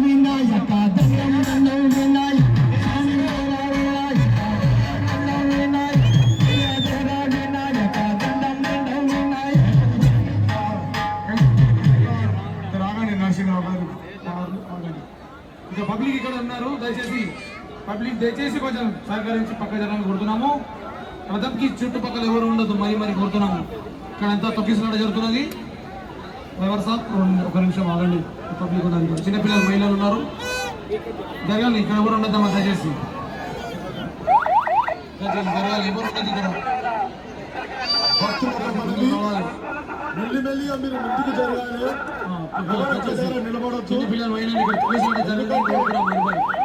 వినాయక ఇంకా పబ్లిక్ ఇక్కడ ఉన్నారు, దయచేసి కొంచెం సహకరించి పక్క జనాన్ని కొడుతున్నాము. రథంకి చుట్టుపక్కల ఎవరు ఉండదు, మరి కొడుతున్నాము. ఇక్కడ అంతా తొక్కిసలాట జరుగుతున్నది. డ్రైవర్ సార్ ఒక నిమిషం ఆగండి, పబ్లిక్ ఉన్నారు, చిన్నపిల్లలు మహిళలు ఉన్నారు, జరగాలి. ఇక్కడ ఎవరు ఉండద్దమ్మా, దయచేసి జరగాలి, ఎవరు ఉండదు ఇక్కడ. మెల్లిమెల్లిగా మీరు ముందుకు జరగాలి, నిలబడచ్చు. చిన్నపిల్లలు మహిళలు ఇక్కడ తొక్కిసలాట జరగాలి.